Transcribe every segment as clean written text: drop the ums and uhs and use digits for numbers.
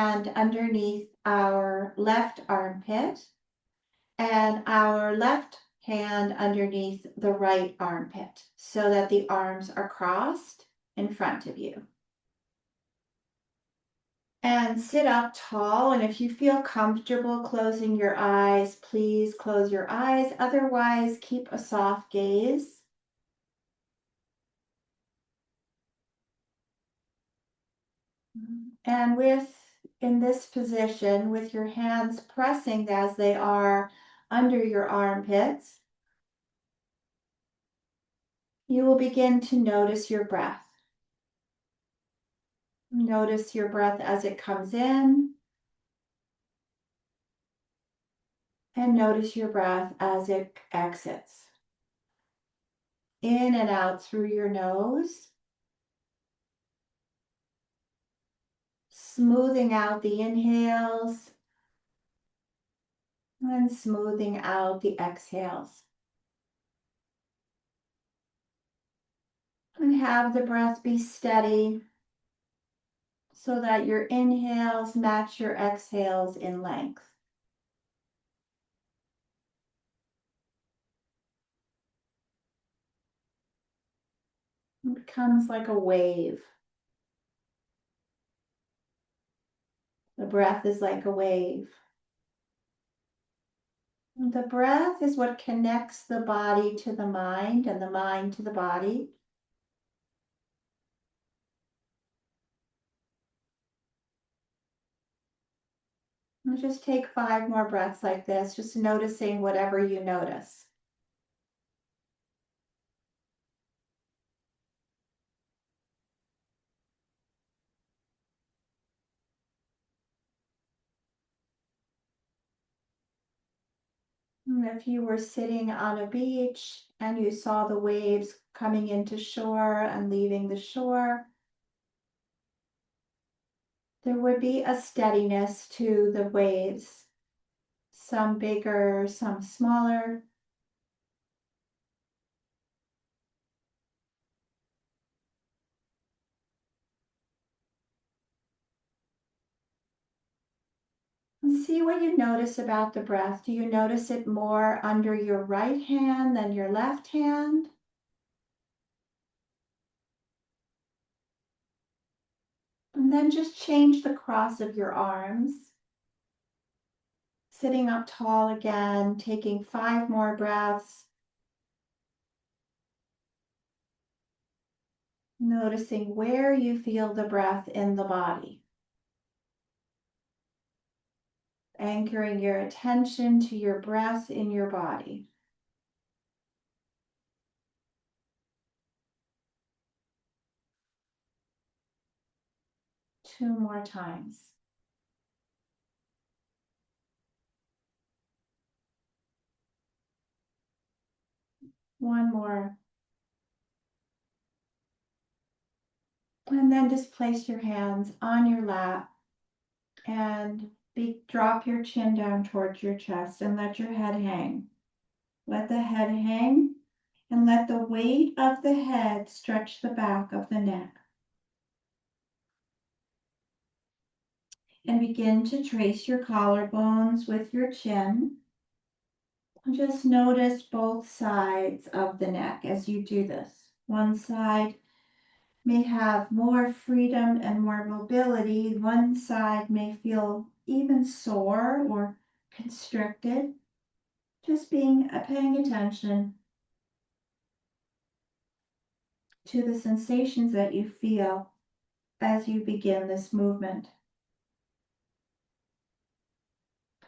hand underneath our left armpit and our left hand underneath the right armpit so that the arms are crossed in front of you. And sit up tall, and if you feel comfortable closing your eyes, please close your eyes. Otherwise, keep a soft gaze. And in this position, with your hands pressing as they are under your armpits, you will begin to notice your breath. Notice your breath as it comes in, and notice your breath as it exits. In and out through your nose, smoothing out the inhales and smoothing out the exhales. And have the breath be steady so that your inhales match your exhales in length. It becomes like a wave. The breath is like a wave. The breath is what connects the body to the mind and the mind to the body. And just take 5 more breaths like this, just noticing whatever you notice. And if you were sitting on a beach and you saw the waves coming into shore and leaving the shore, there would be a steadiness to the waves, some bigger, some smaller. And see what you notice about the breath. Do you notice it more under your right hand than your left hand? And then just change the cross of your arms. Sitting up tall again, taking 5 more breaths. Noticing where you feel the breath in the body. Anchoring your attention to your breath in your body. 2 more times. One more. And then just place your hands on your lap and drop your chin down towards your chest and let your head hang. Let the head hang and let the weight of the head stretch the back of the neck. And begin to trace your collarbones with your chin. And just notice both sides of the neck as you do this. One side may have more freedom and more mobility. One side may feel even sore or constricted. Just paying attention to the sensations that you feel as you begin this movement.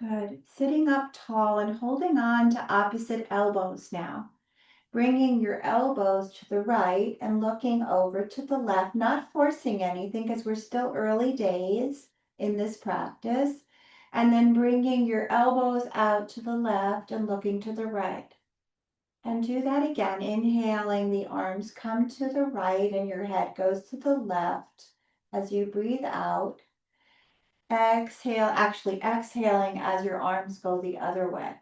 Good. Sitting up tall and holding on to opposite elbows now. Bringing your elbows to the right and looking over to the left, not forcing anything because we're still early days in this practice. And then bringing your elbows out to the left and looking to the right. And do that again, inhaling, the arms come to the right and your head goes to the left as you breathe out. Exhale, actually exhaling as your arms go the other way.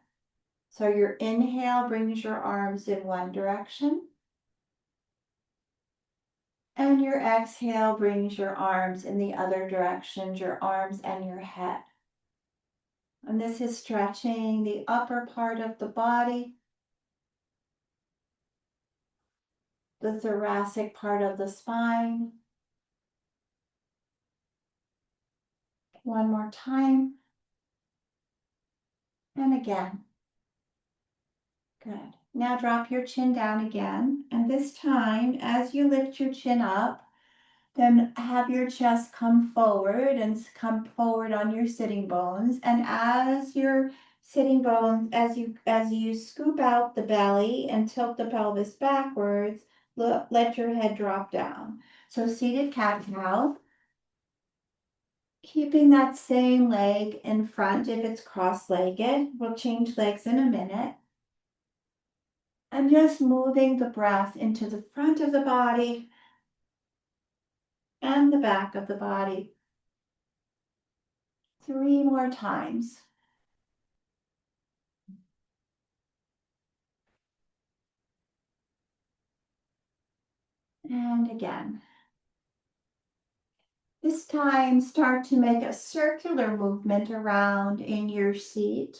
So your inhale brings your arms in one direction. And your exhale brings your arms in the other direction, your arms and your head. And this is stretching the upper part of the body, the thoracic part of the spine. One more time. And again. Good. Now drop your chin down again. And this time, as you lift your chin up, then have your chest come forward and come forward on your sitting bones. And as your sitting bones, as you scoop out the belly and tilt the pelvis backwards, let your head drop down. So seated cat-cow, keeping that same leg in front if it's cross-legged. We'll change legs in a minute. And just moving the breath into the front of the body and the back of the body. 3 more times. And again. This time, start to make a circular movement around in your seat.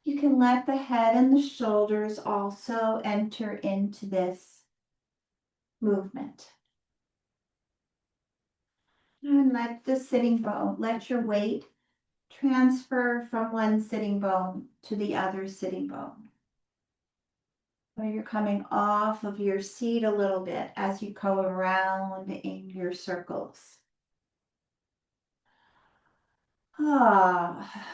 You can let the head and the shoulders also enter into this movement. And let the sitting bone, let your weight transfer from one sitting bone to the other sitting bone. So you're coming off of your seat a little bit as you go around in your circles. Ah,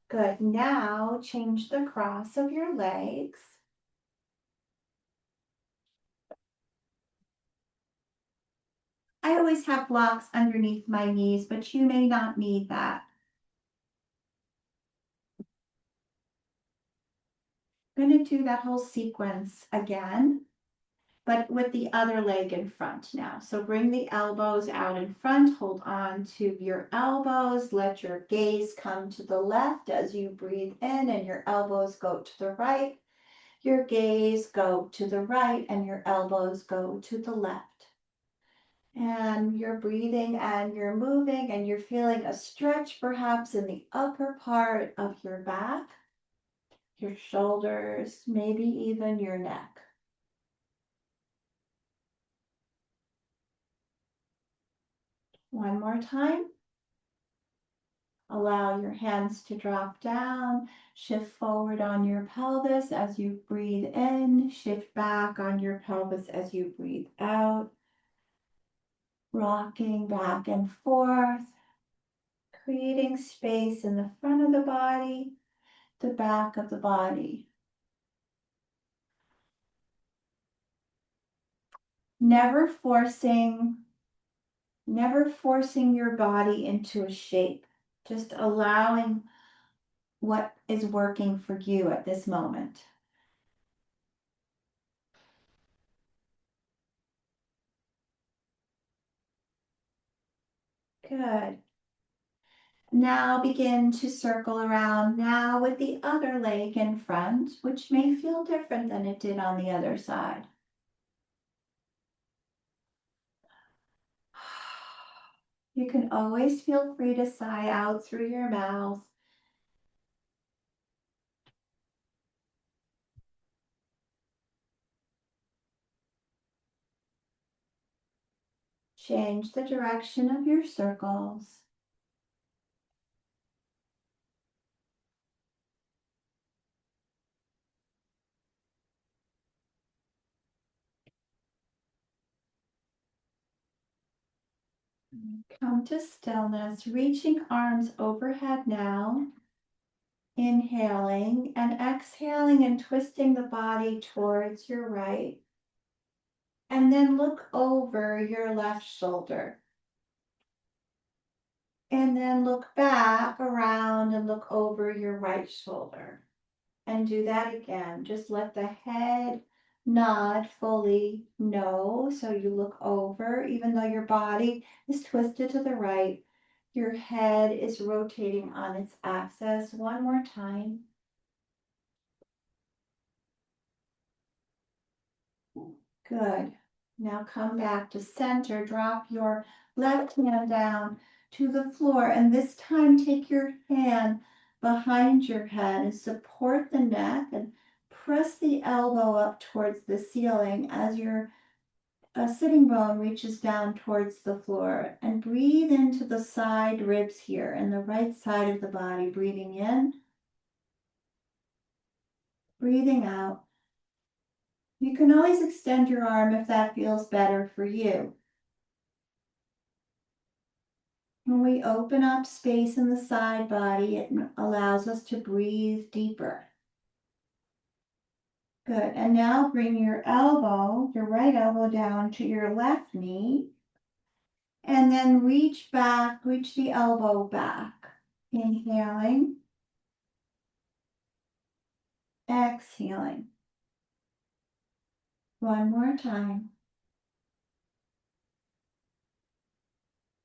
good. Now change the cross of your legs. I always have blocks underneath my knees, but you may not need that. I'm going to do that whole sequence again, but with the other leg in front now. So bring the elbows out in front, hold on to your elbows, let your gaze come to the left as you breathe in and your elbows go to the right. Your gaze go to the right and your elbows go to the left. And you're breathing and you're moving and you're feeling a stretch perhaps in the upper part of your back, your shoulders, maybe even your neck. One more time. Allow your hands to drop down, shift forward on your pelvis as you breathe in, shift back on your pelvis as you breathe out, rocking back and forth, creating space in the front of the body, the back of the body. Never forcing your body into a shape, just allowing what is working for you at this moment. Good. Now begin to circle around now with the other leg in front, which may feel different than it did on the other side. You can always feel free to sigh out through your mouth. Change the direction of your circles. Come to stillness, reaching arms overhead now. Inhaling and exhaling and twisting the body towards your right. And then look over your left shoulder. And then look back around and look over your right shoulder. And do that again. Just let the head nod fully no. So you look over, even though your body is twisted to the right, your head is rotating on its axis. One more time. Good. Now come back to center. Drop your left hand down to the floor, and this time take your hand behind your head and support the neck and press the elbow up towards the ceiling as your sitting bone reaches down towards the floor. And breathe into the side ribs here and the right side of the body. Breathing in, breathing out. You can always extend your arm if that feels better for you. When we open up space in the side body, it allows us to breathe deeper. Good. And now bring your elbow, your right elbow down to your left knee. And then reach back, reach the elbow back. Inhaling. Exhaling. One more time.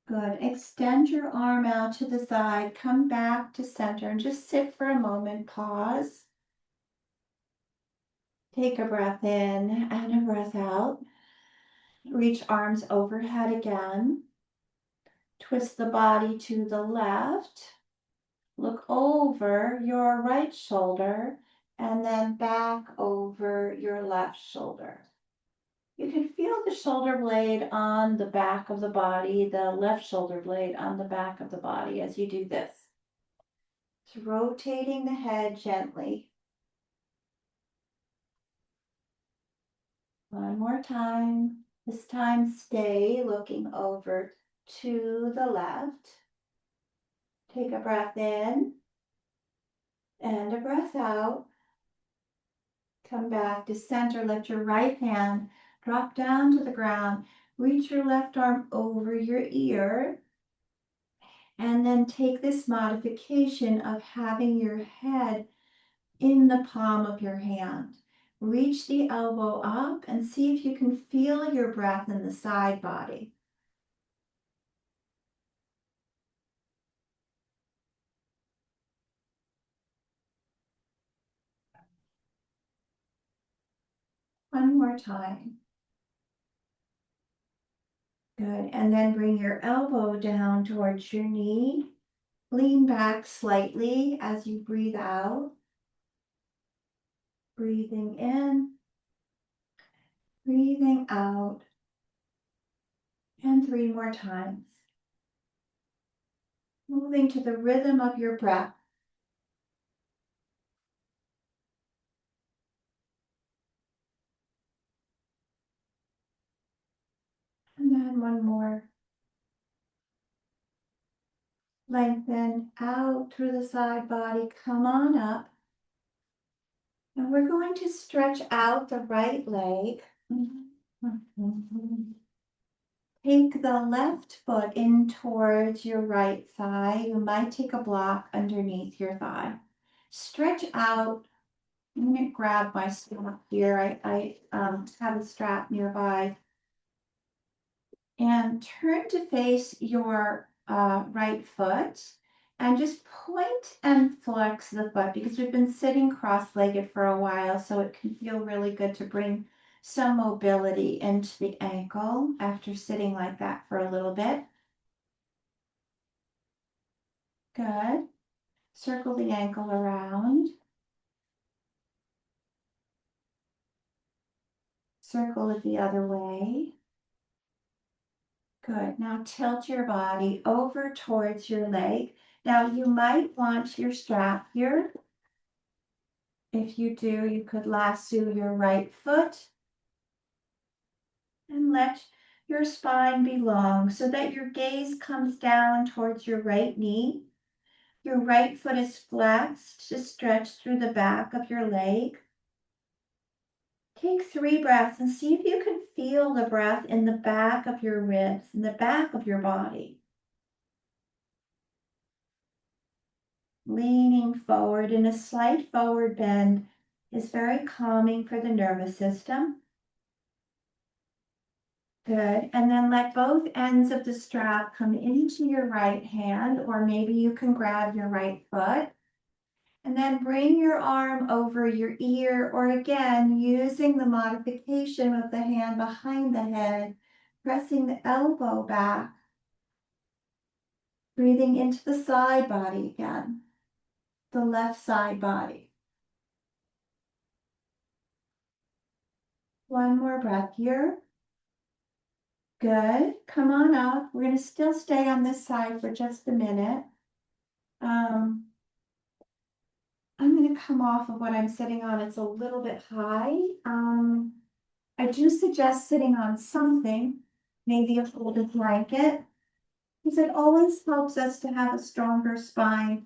Good. Extend your arm out to the side. Come back to center and just sit for a moment. Pause. Take a breath in and a breath out. Reach arms overhead again. Twist the body to the left. Look over your right shoulder and then back over your left shoulder. You can feel the shoulder blade on the back of the body, the left shoulder blade on the back of the body as you do this. It's rotating the head gently. One more time. This time stay looking over to the left. Take a breath in and a breath out. Come back to center. Let your right hand drop down to the ground. Reach your left arm over your ear. And then take this modification of having your head in the palm of your hand. Reach the elbow up and see if you can feel your breath in the side body. One more time. Good. And then bring your elbow down towards your knee. Lean back slightly as you breathe out. Breathing in, breathing out. And 3 more times. Moving to the rhythm of your breath. And then one more. Lengthen out through the side body. Come on up. And we're going to stretch out the right leg. Take the left foot in towards your right thigh. You might take a block underneath your thigh. Stretch out. I'm going to grab my strap here. I have a strap nearby. And turn to face your right foot and just point and flex the foot because we've been sitting cross-legged for a while, so it can feel really good to bring some mobility into the ankle after sitting like that for a little bit. Good. Circle the ankle around. Circle it the other way. Good. Now tilt your body over towards your leg. Now you might want your strap here. If you do, you could lasso your right foot and let your spine be long so that your gaze comes down towards your right knee. Your right foot is flexed to stretch through the back of your leg. Take 3 breaths and see if you can feel the breath in the back of your ribs, in the back of your body. Leaning forward in a slight forward bend is very calming for the nervous system. Good. And then let both ends of the strap come into your right hand, or maybe you can grab your right foot And then bring your arm over your ear, or again, using the modification of the hand behind the head, pressing the elbow back, breathing into the side body again, the left side body. One more breath here. Good. Come on up. We're going to still stay on this side for just a minute. I'm going to come off of what I'm sitting on. It's a little bit high. I do suggest sitting on something, maybe a folded blanket, because it always helps us to have a stronger spine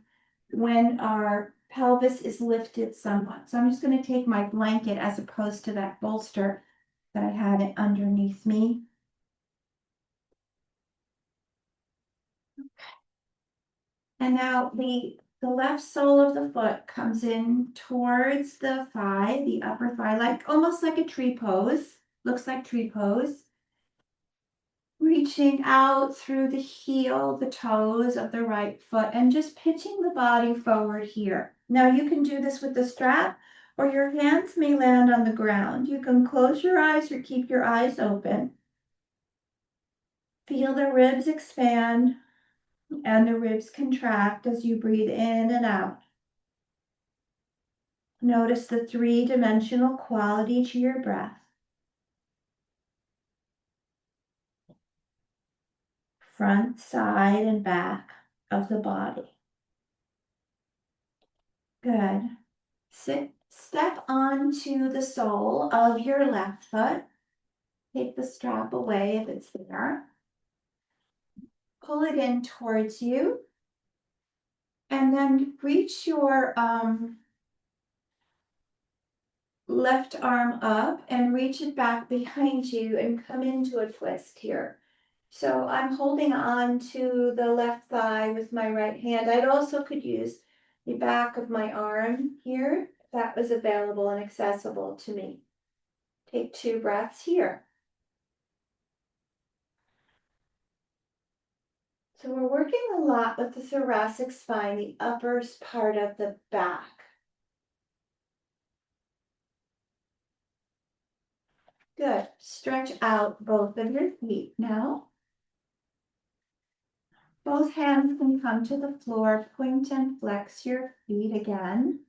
when our pelvis is lifted somewhat. So I'm just going to take my blanket as opposed to that bolster that I had it underneath me. And now the left sole of the foot comes in towards the thigh, the upper thigh, like almost like a tree pose. Looks like tree pose. Reaching out through the heel, the toes of the right foot, and just pitching the body forward here. Now you can do this with the strap, or your hands may land on the ground. You can close your eyes or keep your eyes open. Feel the ribs expand and the ribs contract as you breathe in and out. Notice the three-dimensional quality to your breath. Front, side, and back of the body. Good. Step onto the sole of your left foot. Take the strap away if it's there. Pull it in towards you. And then reach your left arm up and reach it back behind you and come into a twist here. So I'm holding on to the left thigh with my right hand. I also could use the back of my arm here if that was available and accessible to me. Take 2 breaths here. So we're working a lot with the thoracic spine, the upper part of the back. Good. Stretch out both of your feet now. Both hands can come to the floor. Point and flex your feet again.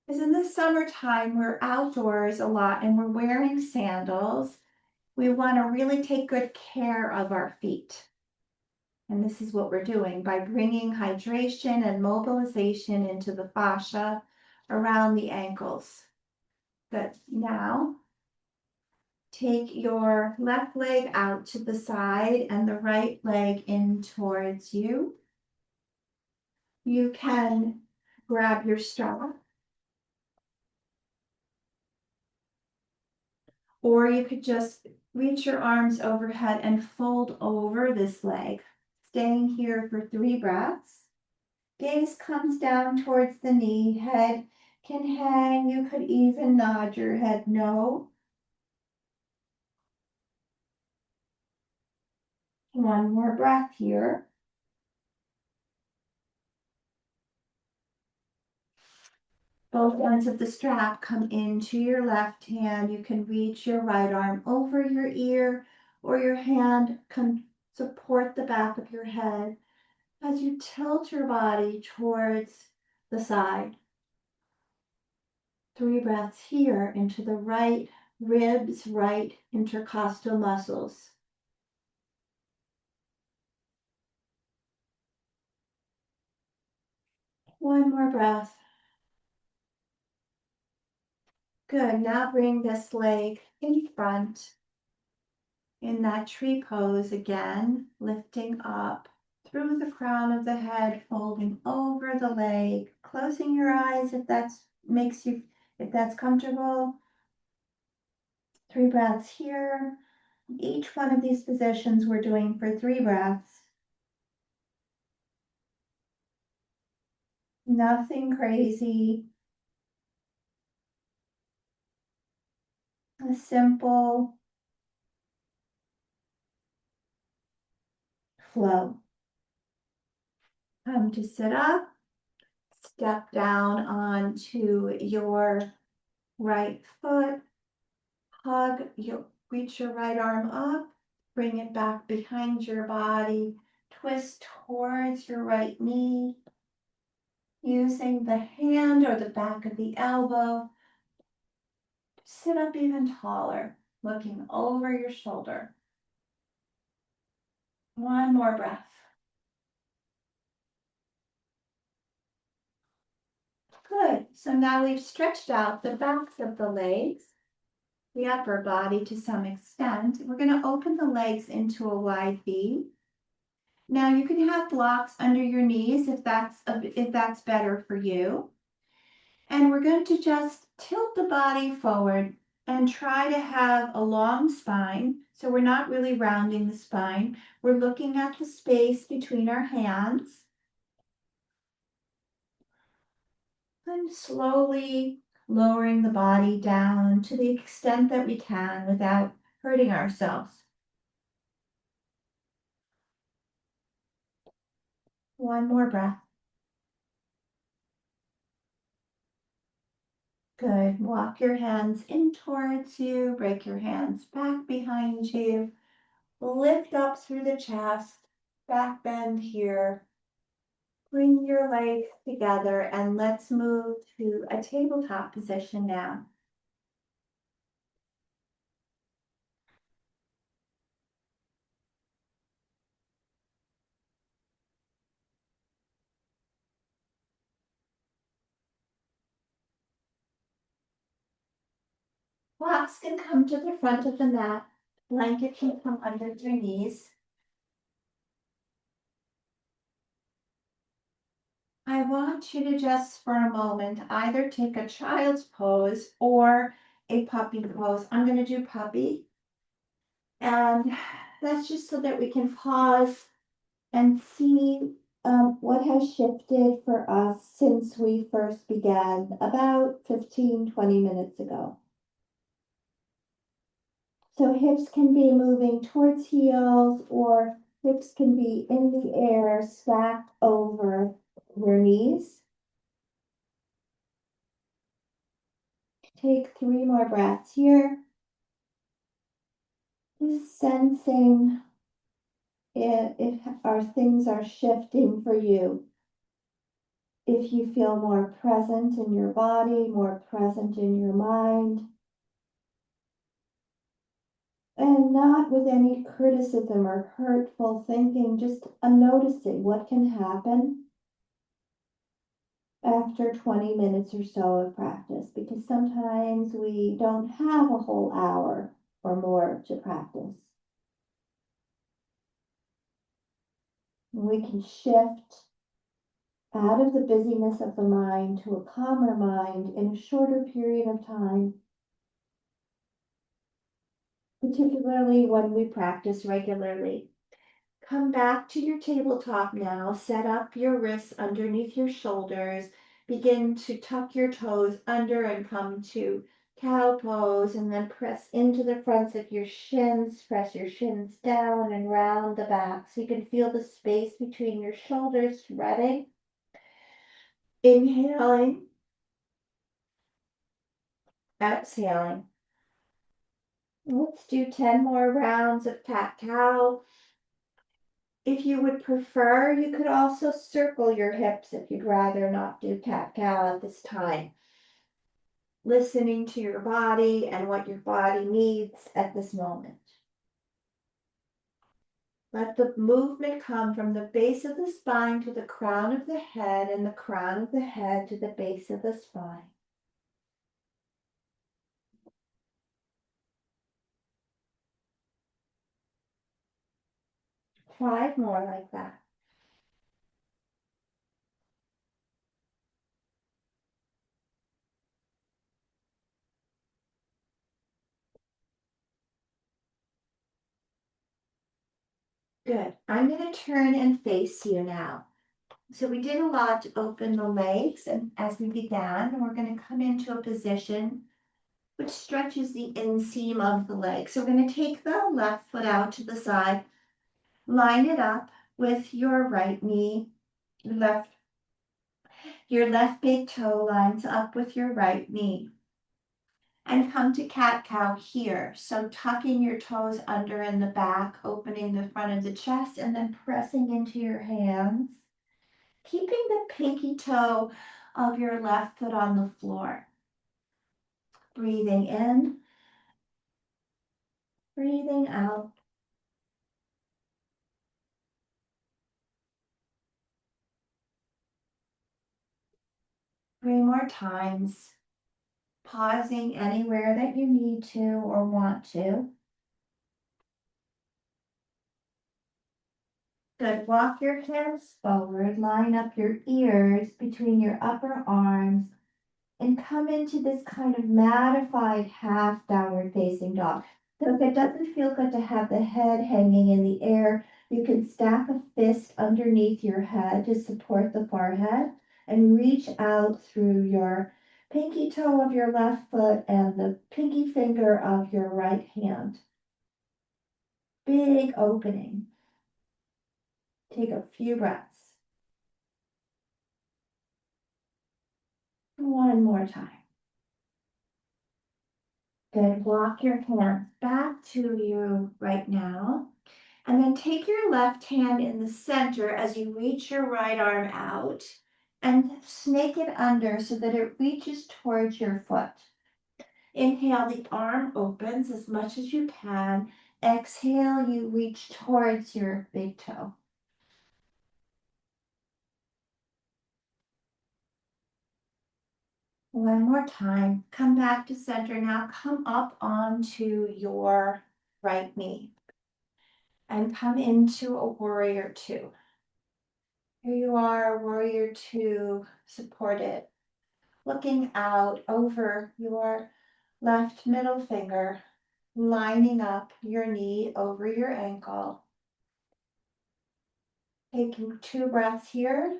Because in the summertime, we're outdoors a lot and we're wearing sandals. We want to really take good care of our feet. And this is what we're doing by bringing hydration and mobilization into the fascia around the ankles. Good. Now, take your left leg out to the side and the right leg in towards you. You can grab your strap, or you could just reach your arms overhead and fold over this leg. Staying here for 3 breaths. Gaze comes down towards the knee. Head can hang. You could even nod your head no. One more breath here. Both ends of the strap come into your left hand. You can reach your right arm over your ear, or your hand can support the back of your head as you tilt your body towards the side. 3 breaths here into the right ribs, right intercostal muscles. One more breath. Good. Now bring this leg in front in that tree pose again, lifting up through the crown of the head, folding over the leg, closing your eyes if that's comfortable. 3 breaths here. Each one of these positions we're doing for 3 breaths. Nothing crazy. A simple flow. Come to sit up, step down onto your right foot, reach your right arm up, bring it back behind your body, twist towards your right knee, using the hand or the back of the elbow. Sit up even taller, looking over your shoulder. One more breath. Good. So now we've stretched out the backs of the legs, the upper body to some extent. We're going to open the legs into a wide V. Now you can have blocks under your knees if that's better for you. And we're going to just tilt the body forward and try to have a long spine. So we're not really rounding the spine. We're looking at the space between our hands. And slowly lowering the body down to the extent that we can without hurting ourselves. One more breath. Good. Walk your hands in towards you. Break your hands back behind you. Lift up through the chest. Back bend here. Bring your legs together and let's move to a tabletop position now. Blocks can come to the front of the mat. Blanket can come under your knees. I want you to just for a moment either take a child's pose or a puppy pose. I'm going to do puppy. And that's just so that we can pause and see what has shifted for us since we first began about 15-20 minutes ago. So hips can be moving towards heels or hips can be in the air stacked over your knees. Take 3 more breaths here. Just sensing if our things are shifting for you. If you feel more present in your body, more present in your mind, and not with any criticism or hurtful thinking, just a noticing what can happen after 20 minutes or so of practice, because sometimes we don't have a whole hour or more to practice. We can shift out of the busyness of the mind to a calmer mind in a shorter period of time, particularly when we practice regularly. Come back to your tabletop now. Set up your wrists underneath your shoulders. Begin to tuck your toes under and come to cow pose, and then press into the fronts of your shins. Press your shins down and round the back so you can feel the space between your shoulders threading. Inhaling, exhaling. Let's do 10 more rounds of cat-cow. If you would prefer, you could also circle your hips if you'd rather not do cat-cow at this time. Listening to your body and what your body needs at this moment. Let the movement come from the base of the spine to the crown of the head and the crown of the head to the base of the spine. 5 more like that. Good. I'm going to turn and face you now. So we did a lot to open the legs, and as we began, we're going to come into a position which stretches the inseam of the leg. So we're going to take the left foot out to the side, line it up with your right knee, left, your left big toe lines up with your right knee. And come to cat-cow here. So tucking your toes under in the back, opening the front of the chest, and then pressing into your hands. Keeping the pinky toe of your left foot on the floor. Breathing in, breathing out. Three more times. Pausing anywhere that you need to or want to. Good. Walk your hands forward, line up your ears between your upper arms, and come into this kind of mattified half downward facing dog. So if it doesn't feel good to have the head hanging in the air, you can stack a fist underneath your head to support the forehead and reach out through your pinky toe of your left foot and the pinky finger of your right hand. Big opening. Take a few breaths. One more time. Good. Walk your hands back to you right now. And then take your left hand in the center as you reach your right arm out and snake it under so that it reaches towards your foot. Inhale, the arm opens as much as you can. Exhale, you reach towards your big toe. One more time. Come back to center. Now come up onto your right knee and come into a warrior two. Here you are, warrior two, supported. Looking out over your left middle finger, lining up your knee over your ankle. Taking 2 breaths here.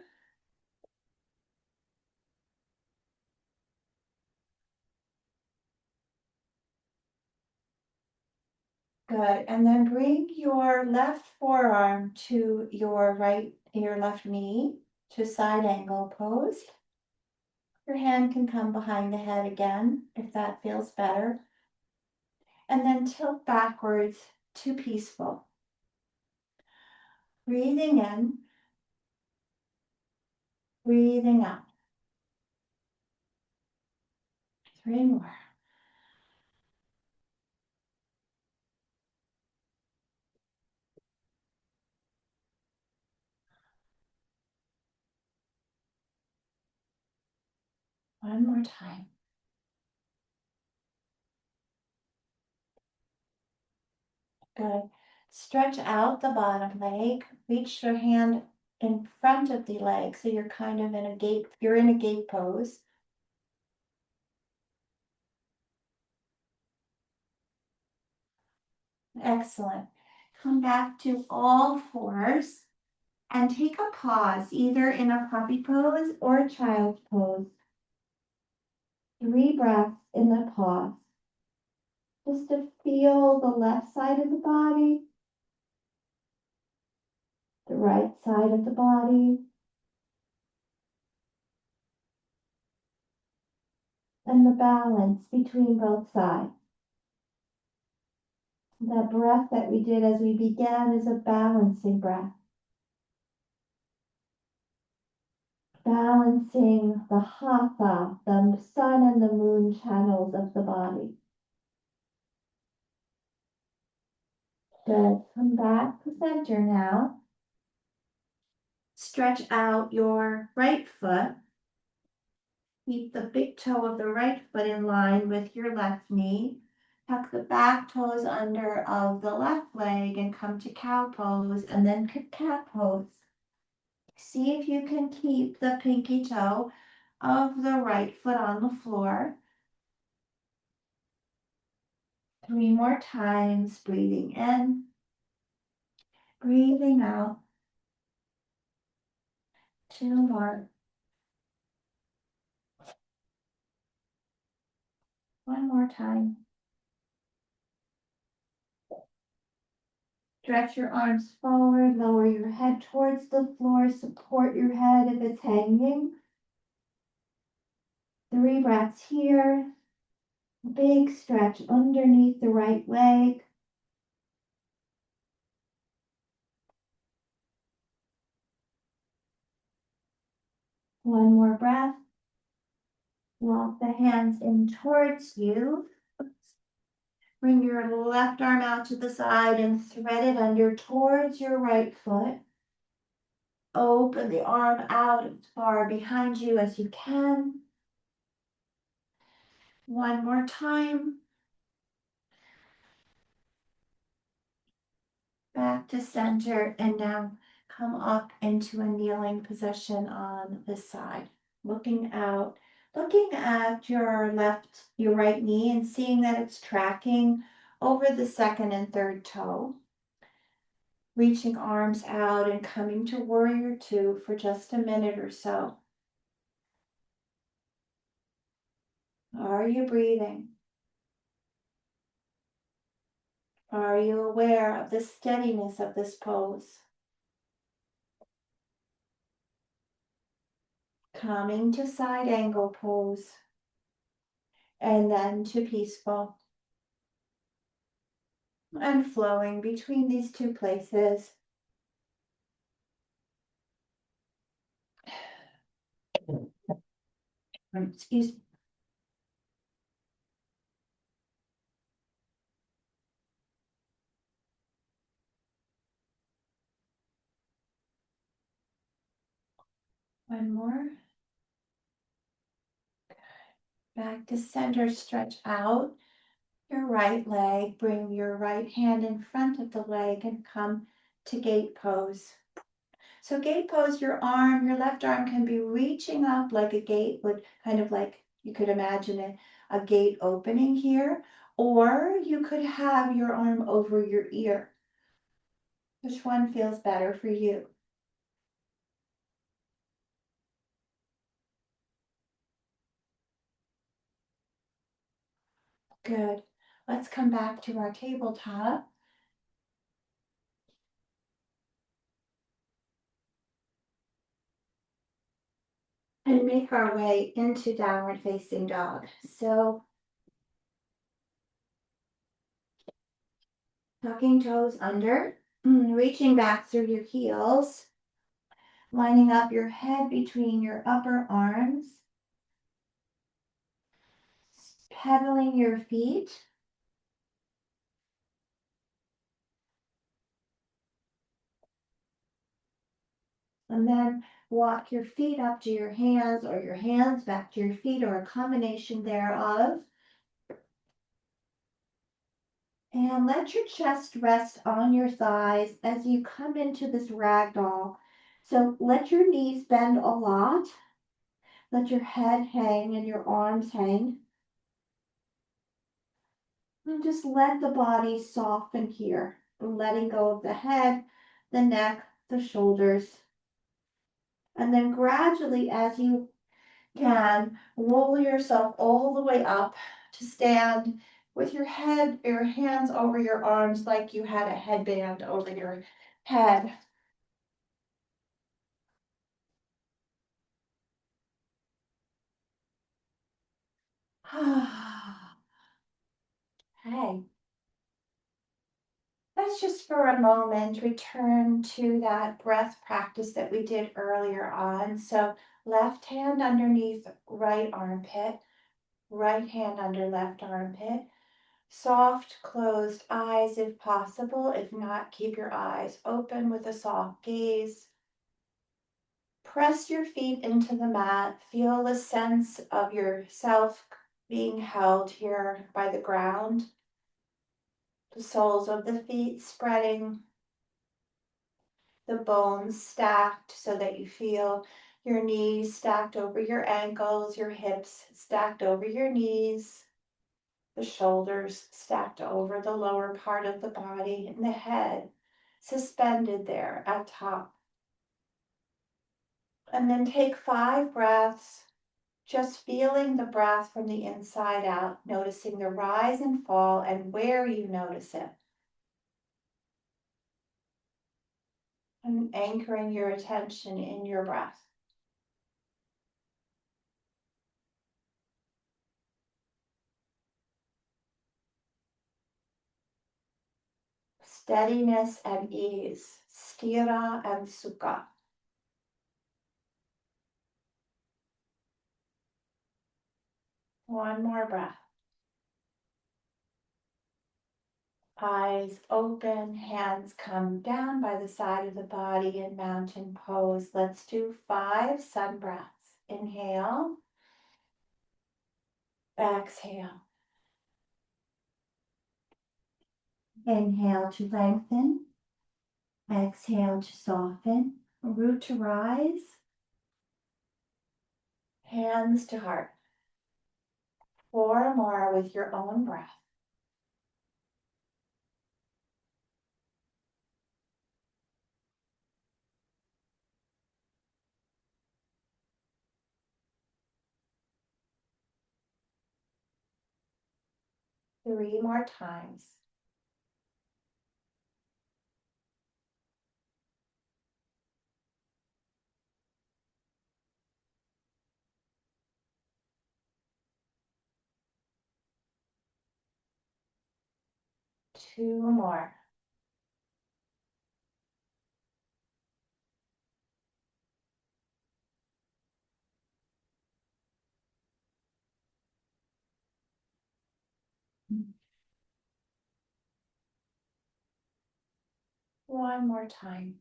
Good. And then bring your left forearm to your left knee to side angle pose. Your hand can come behind the head again if that feels better. And then tilt backwards to peaceful. Breathing in, breathing out. 3 more. One more time. Good. Stretch out the bottom leg. Reach your hand in front of the leg so you're kind of in a gate. You're in a gate pose. Excellent. Come back to all fours and take a pause, either in a puppy pose or a child's pose. 3 breaths in the pause. Just to feel the left side of the body, the right side of the body, and the balance between both sides. That breath that we did as we began is a balancing breath. Balancing the Hatha, the sun and the moon channels of the body. Good. Come back to center now. Stretch out your right foot. Keep the big toe of the right foot in line with your left knee. Tuck the back toes under of the left leg and come to cow pose and then cat pose. See if you can keep the pinky toe of the right foot on the floor. 3 more times, breathing in, breathing out. 2 more. 1 more time. Stretch your arms forward, lower your head towards the floor, support your head if it's hanging. 3 breaths here. Big stretch underneath the right leg. One more breath. Walk the hands in towards you. Bring your left arm out to the side and thread it under towards your right foot. Open the arm out as far behind you as you can. One more time. Back to center, and now come up into a kneeling position on this side. Looking out, looking at your right knee and seeing that it's tracking over the second and third toe. Reaching arms out and coming to warrior two for just a minute or so. Are you breathing? Are you aware of the steadiness of this pose? Coming to side angle pose, and then to peaceful, and flowing between these two places. Excuse me. One more. Back to center, stretch out your right leg. Bring your right hand in front of the leg and come to gate pose. So gate pose, your left arm can be reaching up like a gate would, kind of like you could imagine it, a gate opening here, or you could have your arm over your ear. Which one feels better for you? Good. Let's come back to our tabletop. And make our way into downward facing dog. So tucking toes under, reaching back through your heels, lining up your head between your upper arms, pedaling your feet. And then walk your feet up to your hands or your hands back to your feet or a combination thereof. And let your chest rest on your thighs as you come into this ragdoll. So let your knees bend a lot. Let your head hang and your arms hang. And just let the body soften here. Letting go of the head, the neck, the shoulders. And then gradually, as you can, roll yourself all the way up to stand with your hands over your arms like you had a headband over your head. Hey, let's just for a moment return to that breath practice that we did earlier on. So left hand underneath right armpit, right hand under left armpit. Soft closed eyes if possible. If not, keep your eyes open with a soft gaze. Press your feet into the mat. Feel the sense of yourself being held here by the ground. The soles of the feet spreading. The bones stacked so that you feel your knees stacked over your ankles, your hips stacked over your knees. The shoulders stacked over the lower part of the body, and the head suspended there at top. And then take 5 breaths, just feeling the breath from the inside out, noticing the rise and fall and where you notice it. And anchoring your attention in your breath. Steadiness and ease. Stira and sukha. One more breath. Eyes open, hands come down by the side of the body in mountain pose. Let's do 5 sun breaths. Inhale, exhale. Inhale to lengthen, exhale to soften, root to rise, hands to heart. 4 more with your own breath. Three more times. Two more. One more time.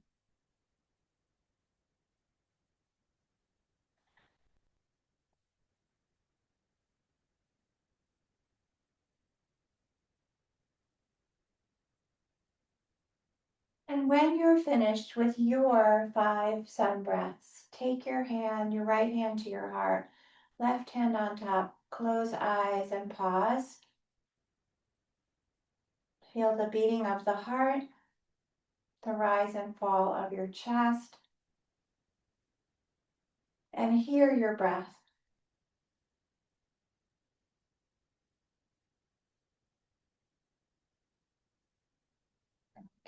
And when you're finished with your 5 sun breaths, take your right hand to your heart, left hand on top, close eyes and pause. Feel the beating of the heart, the rise and fall of your chest, and hear your breath.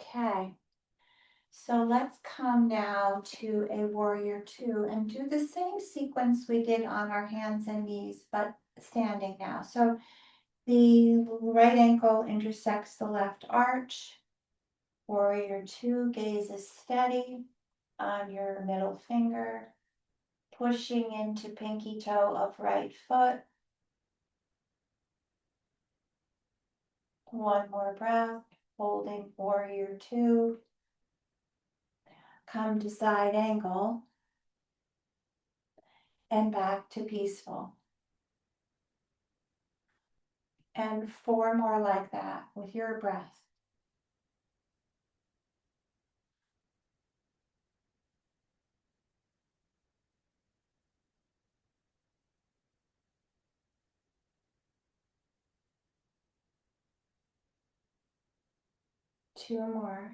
Okay. So let's come now to a warrior 2 and do the same sequence we did on our hands and knees, but standing now. So the right ankle intersects the left arch. Warrior 2, gaze is steady on your middle finger, pushing into pinky toe of right foot. One more breath, holding warrior 2. Come to side angle and back to peaceful. And 4 more like that with your breath. Two more.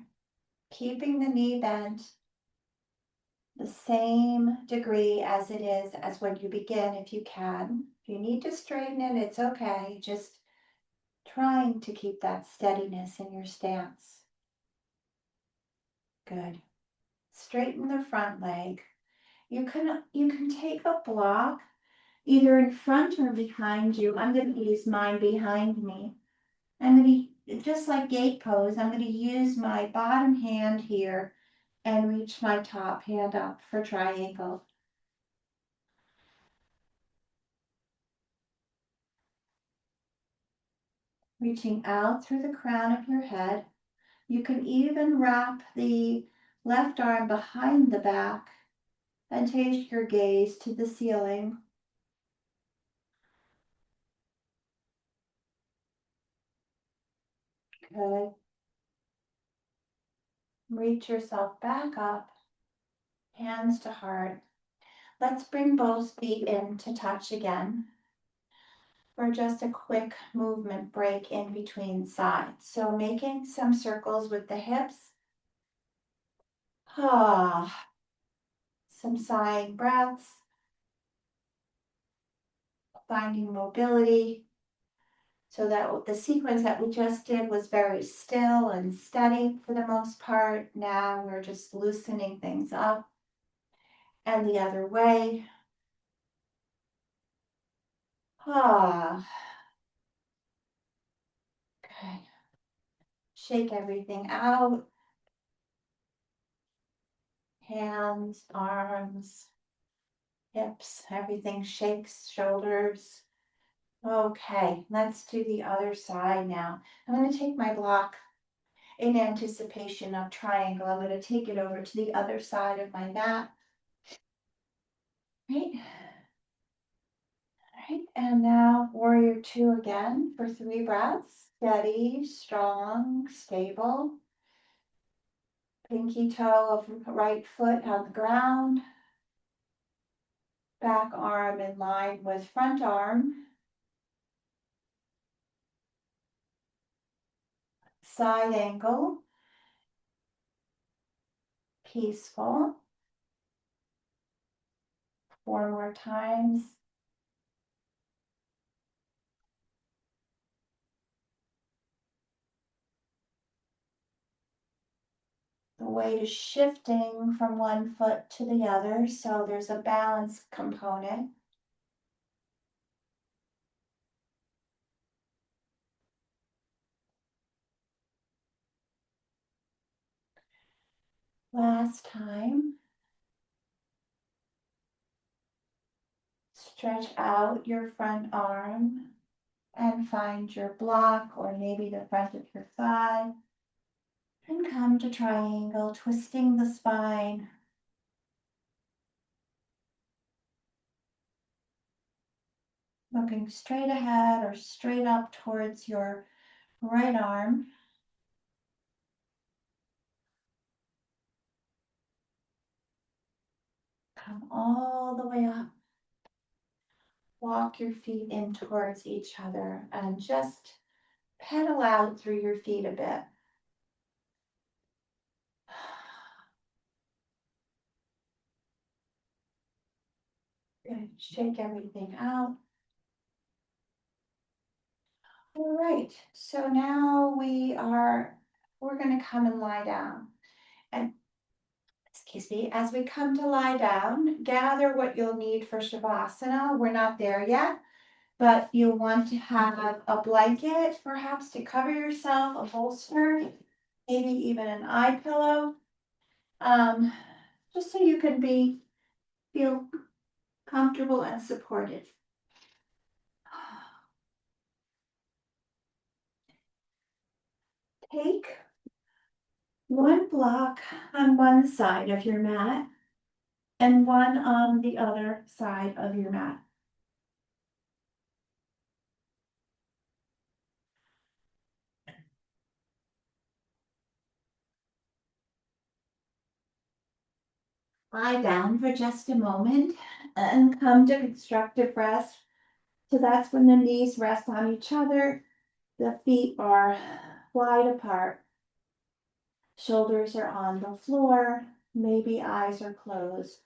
Keeping the knee bent the same degree as it is as when you begin, if you can. If you need to straighten it, it's okay. Just trying to keep that steadiness in your stance. Good. Straighten the front leg. You can take a block either in front or behind you. I'm going to use mine behind me. I'm going to, just like gate pose, I'm going to use my bottom hand here and reach my top hand up for triangle. Reaching out through the crown of your head. You can even wrap the left arm behind the back and take your gaze to the ceiling. Good. Reach yourself back up, hands to heart. Let's bring both feet in to touch again for just a quick movement break in between sides. So making some circles with the hips. Ah, some sighing breaths, finding mobility. So that the sequence that we just did was very still and steady for the most part. Now we're just loosening things up. And the other way. Ah, okay. Shake everything out. Hands, arms, hips, everything shakes, shoulders. Okay, let's do the other side now. I'm going to take my block in anticipation of triangle. I'm going to take it over to the other side of my mat. Right. All right, and now warrior two again for 3 breaths. Steady, strong, stable. Pinky toe of right foot on the ground. Back arm in line with front arm. Side angle. Peaceful. 4 more times. The weight is shifting from one foot to the other, so there's a balance component. Last time. Stretch out your front arm and find your block or maybe the front of your thigh. And come to triangle, twisting the spine. Looking straight ahead or straight up towards your right arm. Come all the way up. Walk your feet in towards each other and just pedal out through your feet a bit. Good. Shake everything out. All right. So now we're going to come and lie down. And excuse me, as we come to lie down, gather what you'll need for Shavasana. We're not there yet, but you'll want to have a blanket, perhaps to cover yourself, a bolster, maybe even an eye pillow, just so you can feel comfortable and supported. Take one block on one side of your mat and one on the other side of your mat. Lie down for just a moment and come to constructive rest. So that's when the knees rest on each other. The feet are wide apart. Shoulders are on the floor. Maybe eyes are closed.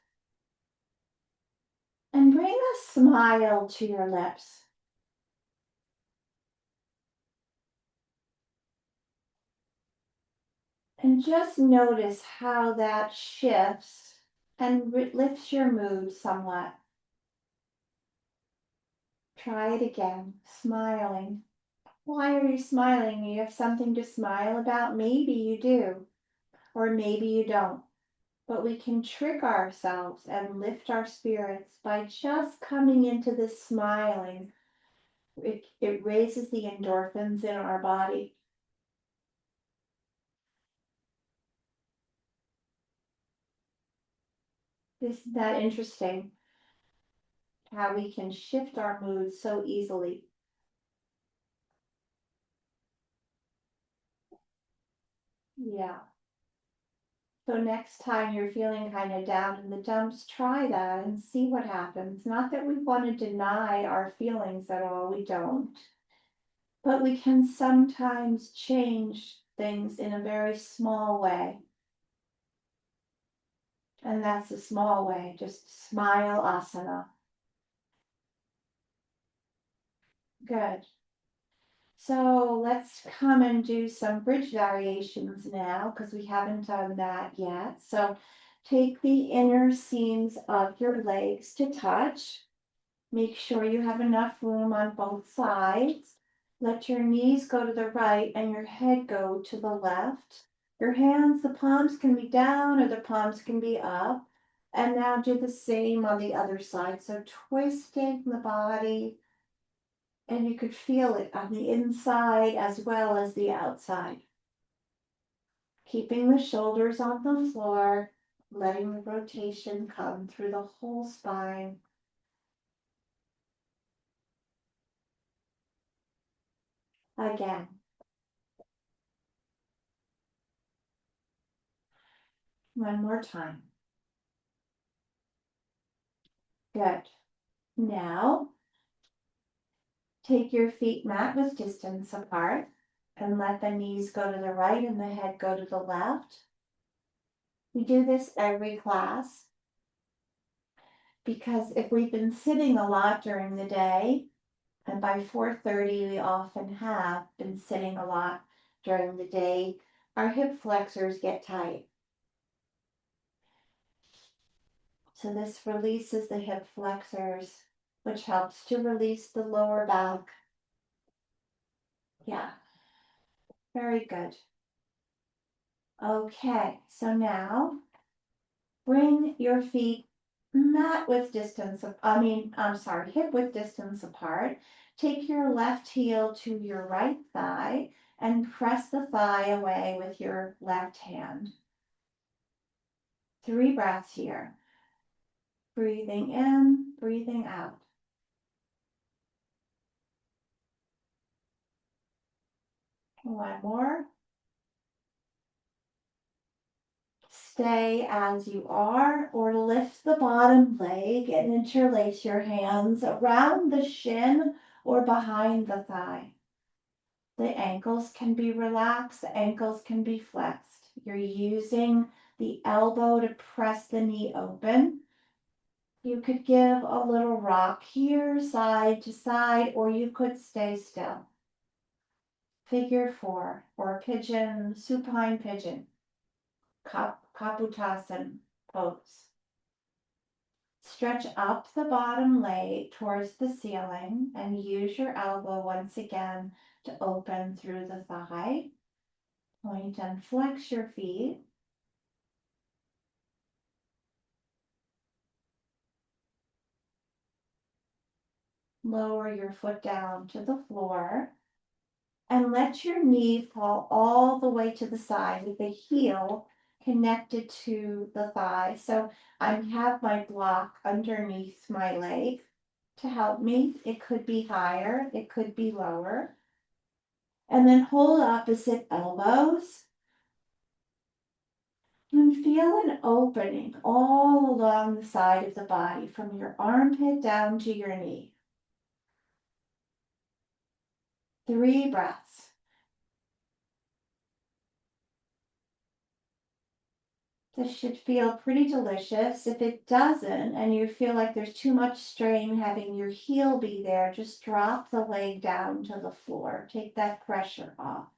And bring a smile to your lips. And just notice how that shifts and lifts your mood somewhat. Try it again, smiling. Why are you smiling? You have something to smile about? Maybe you do, or maybe you don't. But we can trick ourselves and lift our spirits by just coming into this smiling. It raises the endorphins in our body. Isn't that interesting? How we can shift our moods so easily. Yeah. So next time you're feeling kind of down in the dumps, try that and see what happens. Not that we want to deny our feelings at all, we don't. But we can sometimes change things in a very small way. And that's a small way, just smile asana. Good. So let's come and do some bridge variations now because we haven't done that yet. So take the inner seams of your legs to touch. Make sure you have enough room on both sides. Let your knees go to the right and your head go to the left. Your hands, the palms can be down or the palms can be up. And now do the same on the other side. So twisting the body, and you could feel it on the inside as well as the outside. Keeping the shoulders on the floor, letting the rotation come through the whole spine. Again. One more time. Good. Now, take your feet mat with distance apart and let the knees go to the right and the head go to the left. We do this every class because if we've been sitting a lot during the day, and by 4:30 we often have been sitting a lot during the day, our hip flexors get tight. So this releases the hip flexors, which helps to release the lower back. Yeah, very good. Okay, so now bring your feet mat with distance, hip width distance apart. Take your left heel to your right thigh and press the thigh away with your left hand. 3 breaths here. Breathing in, breathing out. One more. Stay as you are, or lift the bottom leg and interlace your hands around the shin or behind the thigh. The ankles can be relaxed, the ankles can be flexed. You're using the elbow to press the knee open. You could give a little rock here, side to side, or you could stay still. Figure 4, or pigeon, supine pigeon, Kaputasana pose. Stretch up the bottom leg towards the ceiling and use your elbow once again to open through the thigh. Point and flex your feet. Lower your foot down to the floor and let your knee fall all the way to the side with the heel connected to the thigh. So I have my block underneath my leg to help me. It could be higher, it could be lower. And then hold opposite elbows and feel an opening all along the side of the body from your armpit down to your knee. 3 breaths. This should feel pretty delicious. If it doesn't, and you feel like there's too much strain having your heel be there, just drop the leg down to the floor. Take that pressure off.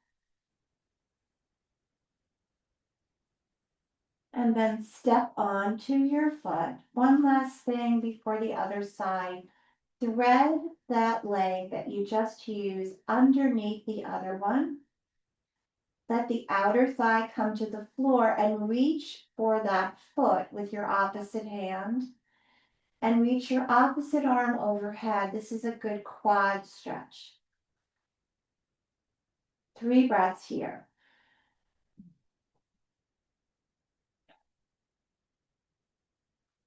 And then step onto your foot. One last thing before the other side. Thread that leg that you just used underneath the other one. Let the outer thigh come to the floor and reach for that foot with your opposite hand. And reach your opposite arm overhead. This is a good quad stretch. 3 breaths here.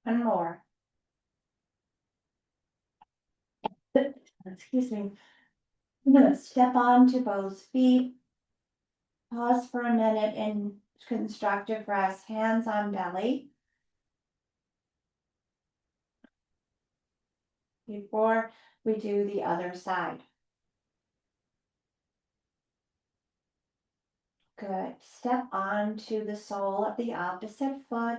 And more. Excuse me. I'm going to step onto both feet. Pause for a minute in constructive rest, hands on belly. Before we do the other side. Good. Step onto the sole of the opposite foot.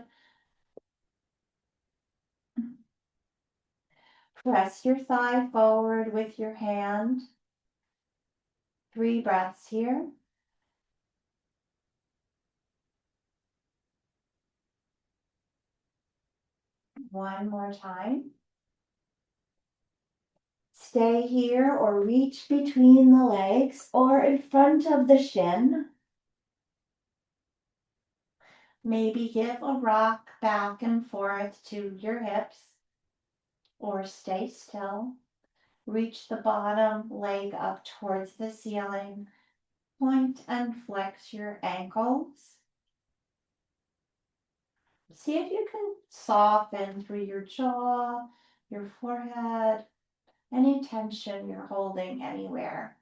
Press your thigh forward with your hand. 3 breaths here. One more time. Stay here or reach between the legs or in front of the shin. Maybe give a rock back and forth to your hips or stay still. Reach the bottom leg up towards the ceiling. Point and flex your ankles. See if you can soften through your jaw, your forehead, any tension you're holding anywhere.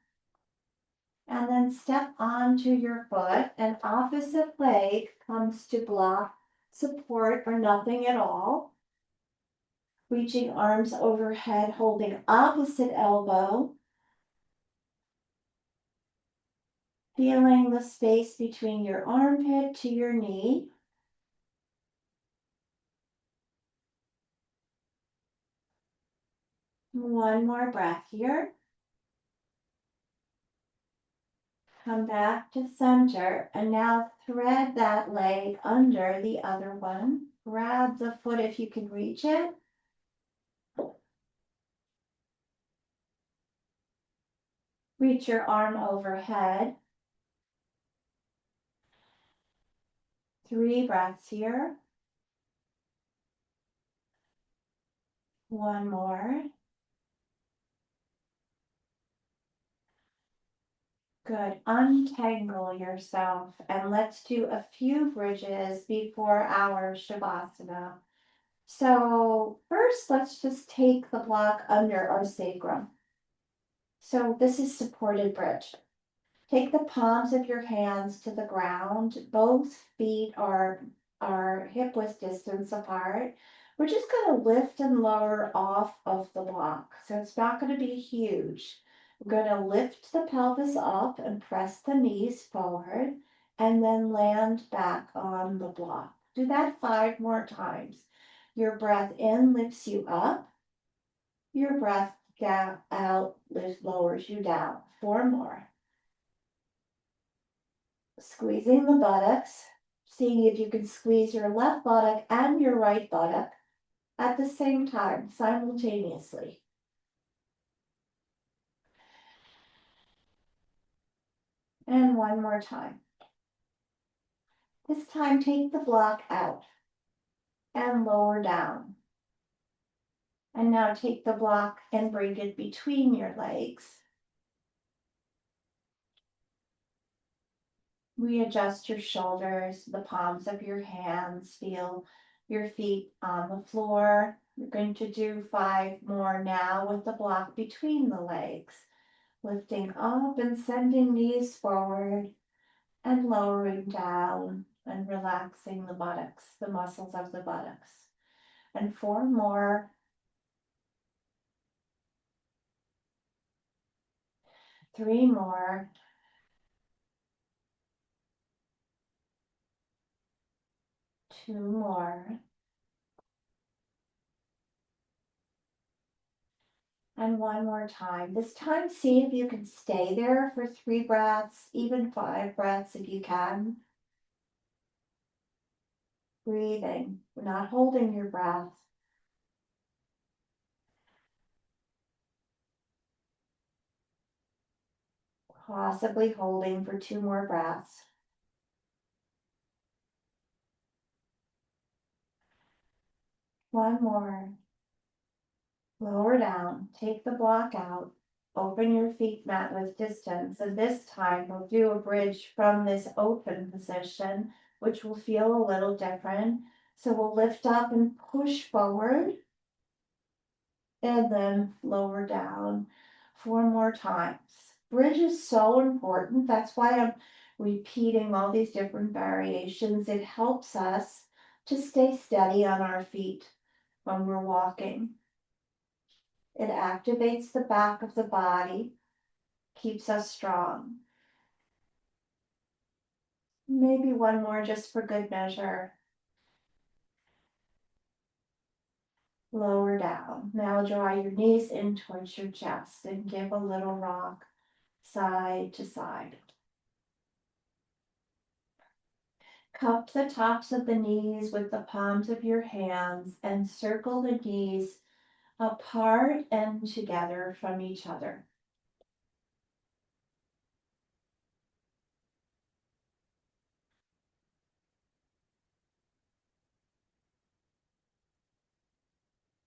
And then step onto your foot, and opposite leg comes to block, support, or nothing at all. Reaching arms overhead, holding opposite elbow. Feeling the space between your armpit to your knee. One more breath here. Come back to center, and now thread that leg under the other one. Grab the foot if you can reach it. Reach your arm overhead. 3 breaths here. One more. Good. Untangle yourself, and let's do a few bridges before our Shavasana. So first, let's just take the block under our sacrum. So this is supported bridge. Take the palms of your hands to the ground. Both feet are hip width distance apart. We're just going to lift and lower off of the block. So it's not going to be huge. We're going to lift the pelvis up and press the knees forward and then land back on the block. Do that 5 more times. Your breath in lifts you up. Your breath down, out lowers you down. 4 more. Squeezing the buttocks, seeing if you can squeeze your left buttock and your right buttock at the same time, simultaneously. And one more time. This time, take the block out and lower down. And now take the block and bring it between your legs. Readjust your shoulders, the palms of your hands, feel your feet on the floor. We're going to do 5 more now with the block between the legs. Lifting up and sending knees forward and lowering down and relaxing the buttocks, the muscles of the buttocks. And 4 more. 3 more. 2 more. And 1 more time. This time, see if you can stay there for 3 breaths, even 5 breaths if you can. Breathing, not holding your breath. Possibly holding for 2 more breaths. 1 more. Lower down, take the block out, open your feet mat width distance, and this time we'll do a bridge from this open position, which will feel a little different. So we'll lift up and push forward, and then lower down 4 more times. Bridge is so important. That's why I'm repeating all these different variations. It helps us to stay steady on our feet when we're walking. It activates the back of the body, keeps us strong. Maybe 1 more just for good measure. Lower down. Now draw your knees in towards your chest and give a little rock. side to side. Cup the tops of the knees with the palms of your hands and circle the knees apart and together from each other.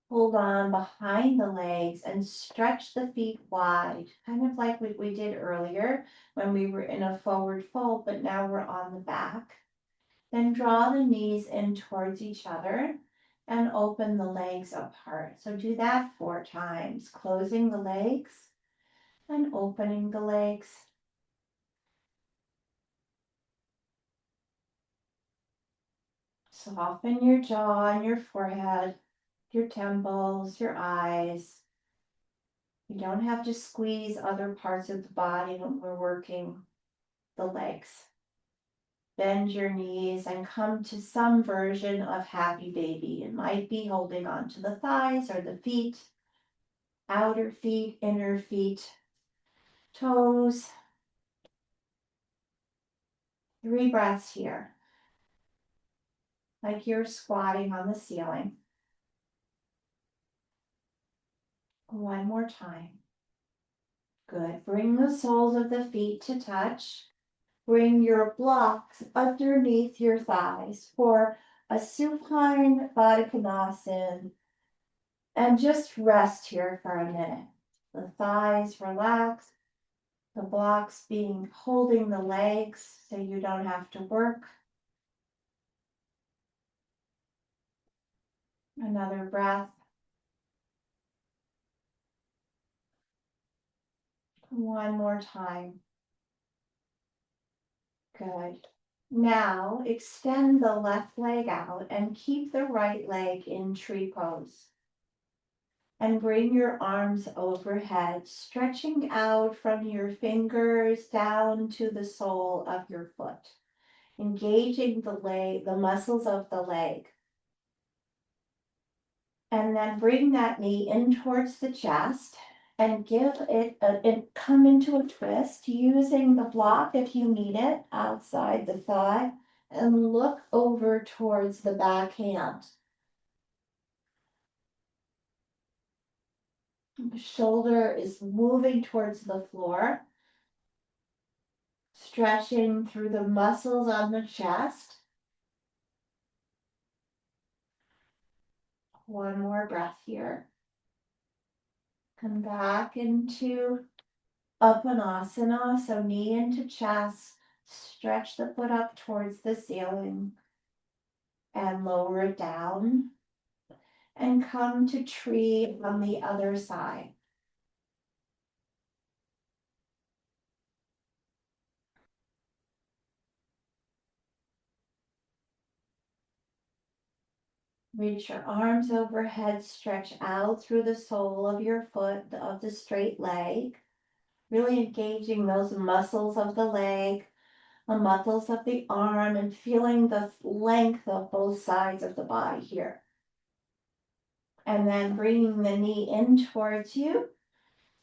Hold on behind the legs and stretch the feet wide, kind of like what we did earlier when we were in a forward fold, but now we're on the back. Then draw the knees in towards each other and open the legs apart. So do that 4 times, closing the legs and opening the legs. Soften your jaw and your forehead, your temples, your eyes. You don't have to squeeze other parts of the body when we're working the legs. Bend your knees and come to some version of happy baby. It might be holding on to the thighs or the feet, outer feet, inner feet, toes. 3 breaths here, like you're squatting on the ceiling. 1 more time. Good. Bring the soles of the feet to touch. Bring your blocks underneath your thighs for a supine Padadhirasana. And just rest here for a minute. The thighs relax, the blocks being holding the legs so you don't have to work. Another breath. 1 more time. Good. Now extend the left leg out and keep the right leg in tree pose. And bring your arms overhead, stretching out from your fingers down to the sole of your foot, engaging the muscles of the leg. And then bring that knee in towards the chest and come into a twist using the block if you need it outside the thigh, and look over towards the back hand. The shoulder is moving towards the floor, stretching through the muscles on the chest. 1 more breath here. Come back into Uttanasana, so knee into chest, stretch the foot up towards the ceiling and lower it down, and come to tree on the other side. Reach your arms overhead, stretch out through the sole of your foot, of the straight leg, really engaging those muscles of the leg, the muscles of the arm, and feeling the length of both sides of the body here. And then bringing the knee in towards you,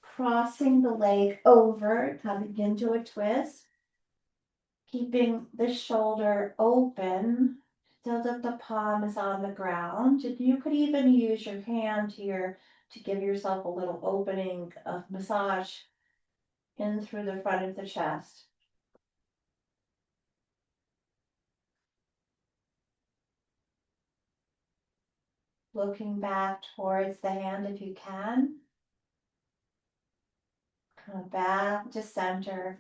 crossing the leg over, coming into a twist, keeping the shoulder open so that the palm is on the ground. And you could even use your hand here to give yourself a little opening of massage in through the front of the chest. Looking back towards the hand if you can. Come back to center.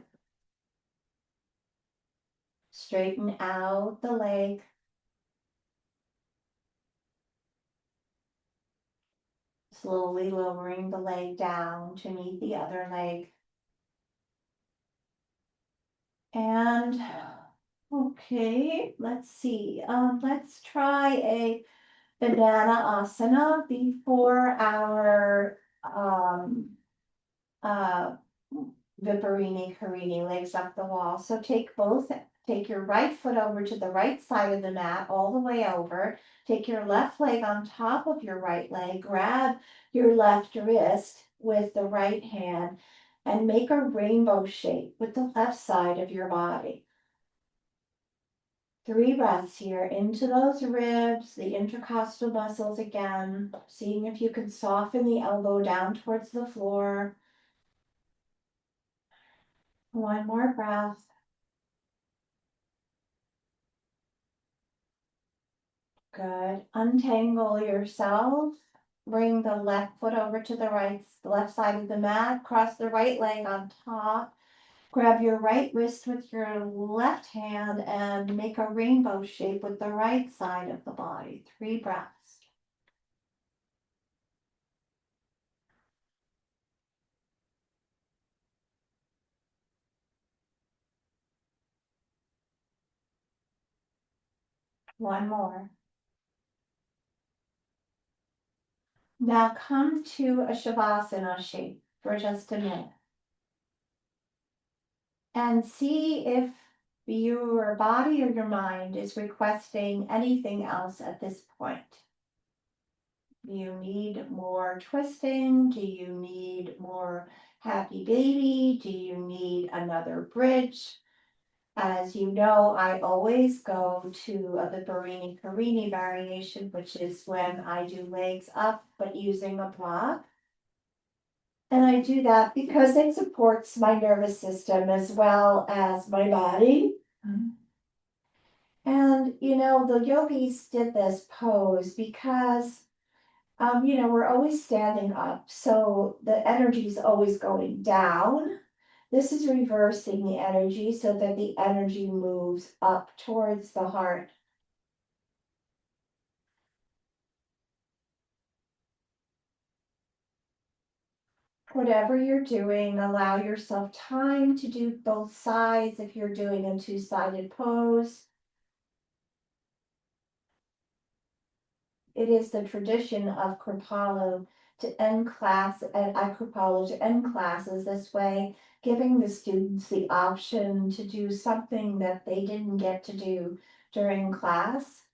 Straighten out the leg. Slowly lowering the leg down to meet the other leg. And okay, let's see. Let's try a banana asana before our Viparini Karini, legs up the wall. So take your right foot over to the right side of the mat, all the way over. Take your left leg on top of your right leg. Grab your left wrist with the right hand and make a rainbow shape with the left side of your body. 3 breaths here into those ribs, the intercostal muscles again, seeing if you can soften the elbow down towards the floor. 1 more breath. Good. Untangle yourself. Bring the left foot over to the right, the left side of the mat. Cross the right leg on top. Grab your right wrist with your left hand and make a rainbow shape with the right side of the body. 3 breaths. One more. Now come to a Shavasana shape for just a minute. And see if your body or your mind is requesting anything else at this point. Do you need more twisting? Do you need more happy baby? Do you need another bridge? As you know, I always go to the Barini Karini variation, which is when I do legs up, but using a block. And I do that because it supports my nervous system as well as my body. And, the yogis did this pose because, we're always standing up. So the energy is always going down. This is reversing the energy so that the energy moves up towards the heart. Whatever you're doing, allow yourself time to do both sides if you're doing a two-sided pose. It is the tradition of Kripalu to end class at Kripalu to end classes this way, giving the students the option to do something that they didn't get to do during class.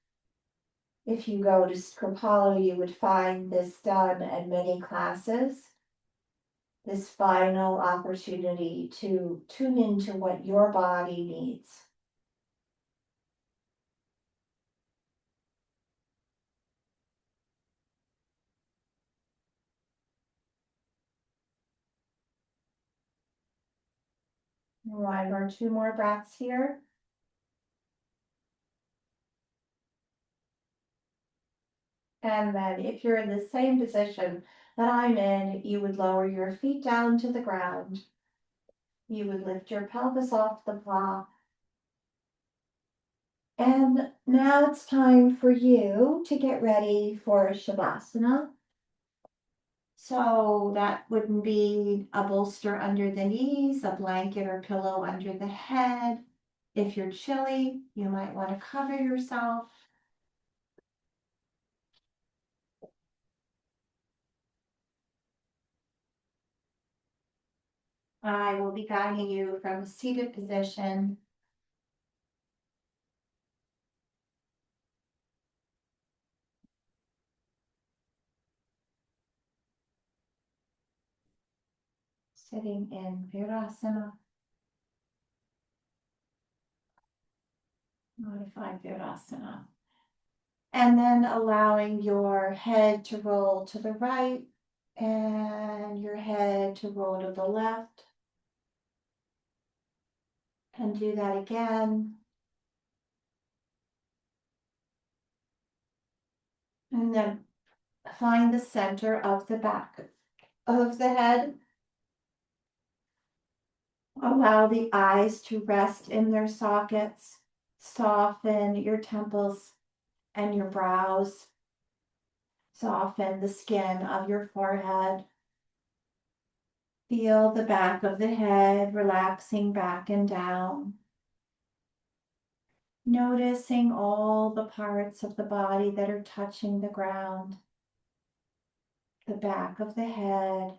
If you go to Kripalu, you would find this done at many classes. This final opportunity to tune into what your body needs. One or 2 more breaths here. And then if you're in the same position that I'm in, you would lower your feet down to the ground. You would lift your pelvis off the block. And now it's time for you to get ready for a Shavasana. So that wouldn't be a bolster under the knees, a blanket or pillow under the head. If you're chilly, you might want to cover yourself. I will be guiding you from a seated position. Sitting in Virasana, modified Virasana. And then allowing your head to roll to the right and your head to roll to the left. And do that again. And then find the center of the back of the head. Allow the eyes to rest in their sockets. Soften your temples and your brows. Soften the skin of your forehead. Feel the back of the head relaxing back and down. Noticing all the parts of the body that are touching the ground. The back of the head,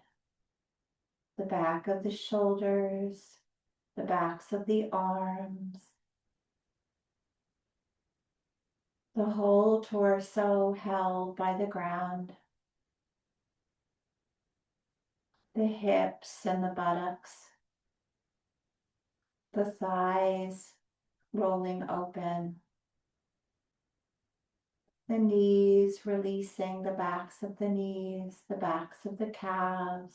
the back of the shoulders, the backs of the arms, the whole torso held by the ground. the hips and the buttocks, the thighs rolling open, the knees releasing the backs of the knees, the backs of the calves,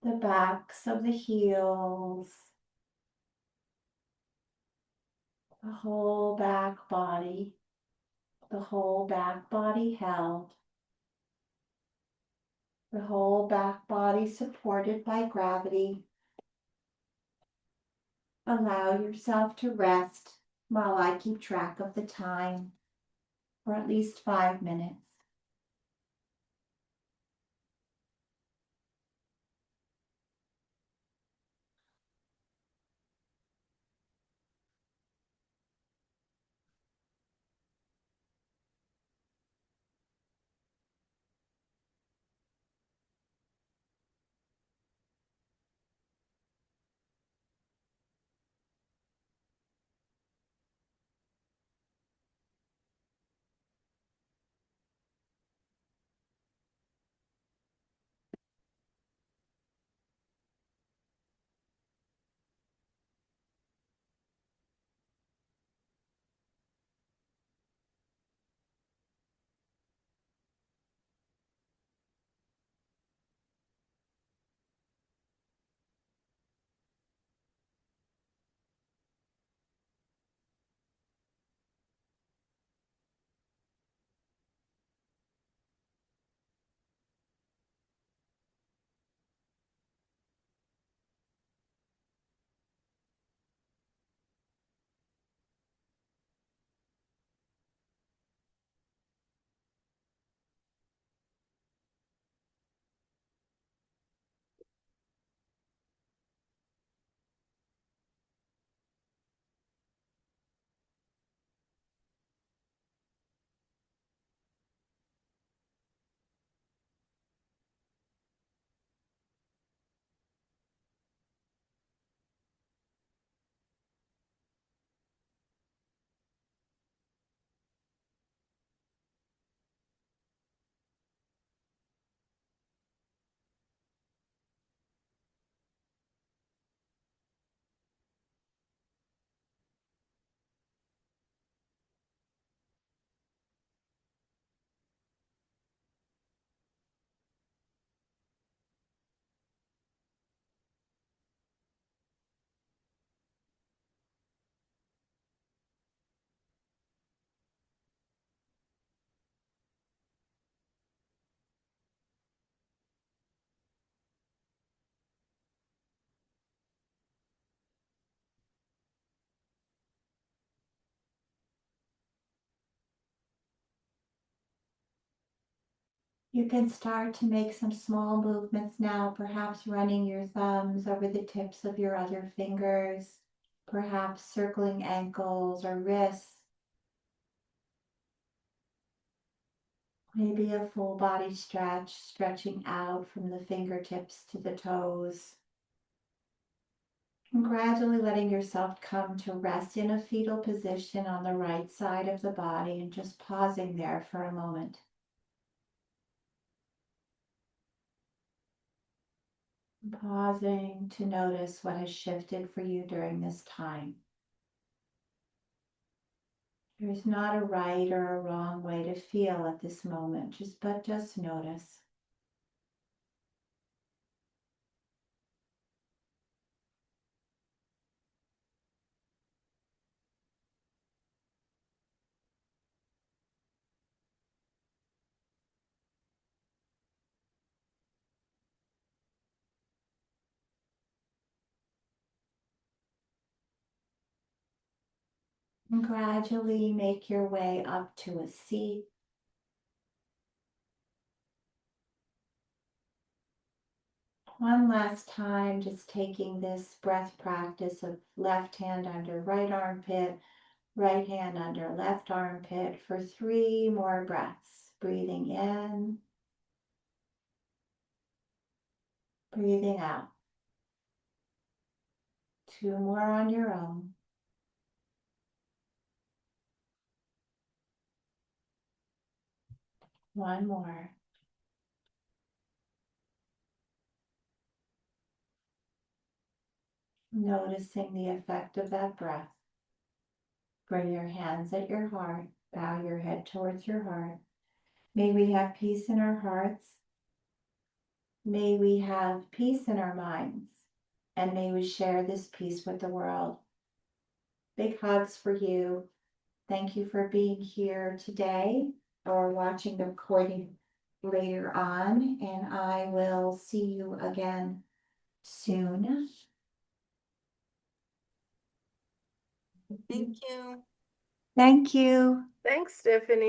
the backs of the heels, the whole back body, the whole back body held, the whole back body supported by gravity. Allow yourself to rest while I keep track of the time for at least 5 minutes. You can start to make some small movements now, perhaps running your thumbs over the tips of your other fingers, perhaps circling ankles or wrists, maybe a full body stretch, stretching out from the fingertips to the toes. And gradually letting yourself come to rest in a fetal position on the right side of the body and just pausing there for a moment. Pausing to notice what has shifted for you during this time. There's not a right or a wrong way to feel at this moment, just notice. And gradually make your way up to a seat. One last time, just taking this breath practice of left hand under right armpit, right hand under left armpit for 3 more breaths. Breathing in, breathing out. 2 more on your own. One more. Noticing the effect of that breath. Bring your hands at your heart. Bow your head towards your heart. May we have peace in our hearts. May we have peace in our minds. And may we share this peace with the world. Big hugs for you. Thank you for being here today or watching the recording later on. And I will see you again soon. Thank you. Thank you. Thanks, Stephanie.